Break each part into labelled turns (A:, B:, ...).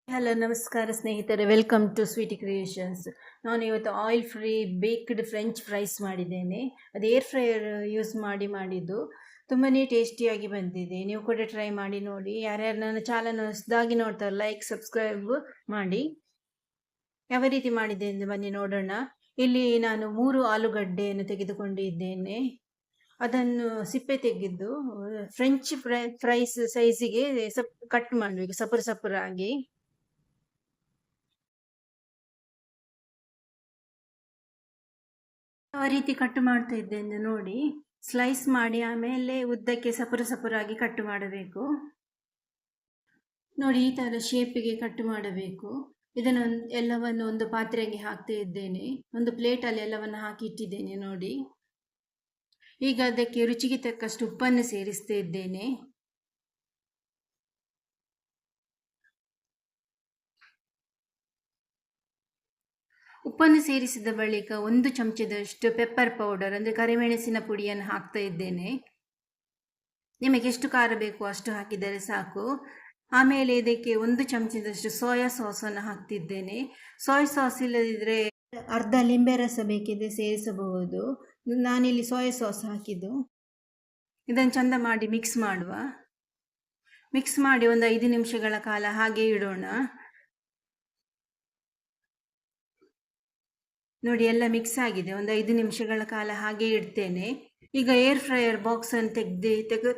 A: Hello ನಮಸ್ಕಾರ ಸ್ನೇಹಿತರೆ, welcome to Sweety Creations. ನಾನು ಇವತ್ತು oil free baked French fries ಮಾಡಿದ್ದೇನೆ. ಅದು ಏರ್ ಫ್ರೈಯರ್ ಯೂಸ್ ಮಾಡಿದ್ದು ತುಂಬಾ ಟೇಸ್ಟಿಯಾಗಿ ಬಂದಿದೆ. ನೀವು ಕೂಡ ಟ್ರೈ ಮಾಡಿ ನೋಡಿ. ಯಾರ್ಯಾರು ನನ್ನ ಚಾನಲ್ ಹೊಸದಾಗಿ ನೋಡ್ತಾರೆ ಲೈಕ್ ಸಬ್ಸ್ಕ್ರೈಬ್ ಮಾಡಿ. ಯಾವ ರೀತಿ ಮಾಡಿದೆ ಎಂದು ಬನ್ನಿ ನೋಡೋಣ. ಇಲ್ಲಿ ನಾನು 3 ಆಲೂಗಡ್ಡೆಯನ್ನು ತೆಗೆದುಕೊಂಡಿದ್ದೇನೆ. ಅದನ್ನು ಸಿಪ್ಪೆ ತೆಗೆದು ಫ್ರೆಂಚ್ ಫ್ರೈಸ್ ಸೈಜಿಗೆ ಕಟ್ ಮಾಡಬೇಕು, ಸಪುರಾಗಿ. ಯಾವ ರೀತಿ ಕಟ್ ಮಾಡ್ತಾ ಇದ್ದೇನೆ ನೋಡಿ. ಸ್ಲೈಸ್ ಮಾಡಿ ಆಮೇಲೆ ಉದ್ದಕ್ಕೆ ಸಪುರಾಗಿ ಕಟ್ ಮಾಡಬೇಕು ನೋಡಿ. ಈ ತರ ಶೇಪಿಗೆ ಕಟ್ ಮಾಡಬೇಕು. ಇದನ್ನು ಎಲ್ಲವನ್ನು ಒಂದು ಪಾತ್ರೆಗೆ ಹಾಕ್ತಾ ಇದ್ದೇನೆ. ಒಂದು ಪ್ಲೇಟಲ್ಲಿ ಎಲ್ಲವನ್ನು ಹಾಕಿ ಇಟ್ಟಿದ್ದೇನೆ ನೋಡಿ. ಈಗ ಅದಕ್ಕೆ ರುಚಿಗೆ ತಕ್ಕಷ್ಟು ಉಪ್ಪನ್ನು ಸೇರಿಸ್ತಾ ಇದ್ದೇನೆ. ಉಪ್ಪನ್ನು ಸೇರಿಸಿದ ಬಳಿಕ 1 ಚಮಚದಷ್ಟು ಪೆಪ್ಪರ್ ಪೌಡರ್ ಅಂದರೆ ಕರಿಮೆಣಸಿನ ಪುಡಿಯನ್ನು ಹಾಕ್ತಾ ಇದ್ದೇನೆ. ನಿಮಗೆ ಎಷ್ಟು ಖಾರ ಬೇಕು ಅಷ್ಟು ಹಾಕಿದರೆ ಸಾಕು. ಆಮೇಲೆ ಇದಕ್ಕೆ 1 ಚಮಚದಷ್ಟು ಸೋಯಾ ಸಾಸನ್ನು ಹಾಕ್ತಿದ್ದೇನೆ. ಸೋಯಾ ಸಾಸ್ ಇಲ್ಲದಿದ್ದರೆ ಅರ್ಧ ಲಿಂಬೆ ರಸ ಬೇಕಿದ್ರೆ ಸೇರಿಸಬಹುದು. ನಾನಿಲ್ಲಿ ಸೋಯಾ ಸಾಸ್ ಹಾಕಿದ್ದು. ಇದನ್ನು ಚಂದ ಮಾಡಿ ಮಿಕ್ಸ್ ಮಾಡಿ ಒಂದು 5 ನಿಮಿಷಗಳ ಕಾಲ ಹಾಗೆ ಇಡೋಣ ನೋಡಿ. ಎಲ್ಲ ಮಿಕ್ಸ್ ಆಗಿದೆ. ಒಂದು 5 ನಿಮಿಷಗಳ ಕಾಲ ಹಾಗೆ ಇಡ್ತೇನೆ. ಈಗ ಏರ್ ಫ್ರೈಯರ್ ಬಾಕ್ಸನ್ನು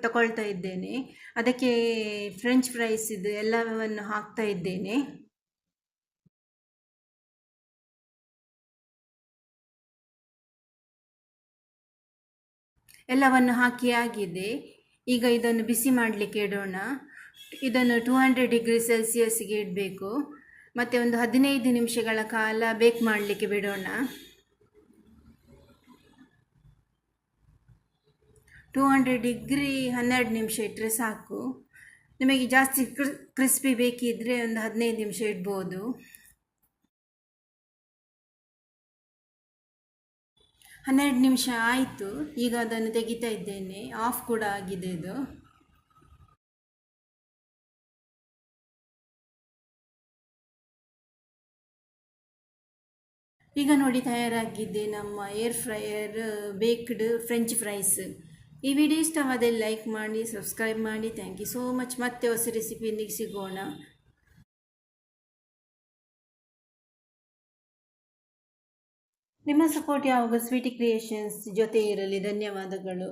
A: ತಗೊಳ್ತಾ ಇದ್ದೇನೆ. ಅದಕ್ಕೆ ಫ್ರೆಂಚ್ ಫ್ರೈಸ್ ಇದು ಎಲ್ಲವನ್ನು ಹಾಕ್ತಾ ಇದ್ದೇನೆ. ಎಲ್ಲವನ್ನು ಹಾಕಿ ಆಗಿದೆ. ಈಗ ಇದನ್ನು ಬಿಸಿ ಮಾಡಲಿಕ್ಕೆ ಇಡೋಣ. ಇದನ್ನು 200 ಡಿಗ್ರಿ ಸೆಲ್ಸಿಯಸ್ಗೆ ಇಡಬೇಕು. ಮತ್ತು ಒಂದು 15 ನಿಮಿಷಗಳ ಕಾಲ ಬೇಕ್ ಮಾಡಲಿಕ್ಕೆ ಬಿಡೋಣ. 200 ಡಿಗ್ರಿ 12 ನಿಮಿಷ ಇಟ್ಟರೆ ಸಾಕು. ನಿಮಗೆ ಜಾಸ್ತಿ ಕ್ರಿಸ್ಪಿ ಬೇಕಿದ್ದರೆ ಒಂದು 15 ನಿಮಿಷ ಇಡ್ಬೋದು. 12 ನಿಮಿಷ ಆಯಿತು. ಈಗ ಅದನ್ನು ತೆಗಿತಾ ಇದ್ದೇನೆ. ಆಫ್ ಕೂಡ ಆಗಿದೆ ಇದು. ಈಗ ನೋಡಿ ತಯಾರಾಗಿದೆ ನಮ್ಮ air fryer baked French fries. ಈ ವಿಡಿಯೋ ಇಷ್ಟವಾದಲ್ಲಿ ಲೈಕ್ ಮಾಡಿ, ಸಬ್ಸ್ಕ್ರೈಬ್ ಮಾಡಿ. Thank you so much. ಮತ್ತೆ ಹೊಸ ರೆಸಿಪಿಯೊಂದಿಗೆ ಸಿಗೋಣ. ನಿಮ್ಮ ಸಪೋರ್ಟ್ ಯಾವಾಗ ಸ್ವೀಟಿ ಕ್ರಿಯೇಷನ್ಸ್ ಜೊತೆ ಇರಲಿ. ಧನ್ಯವಾದಗಳು.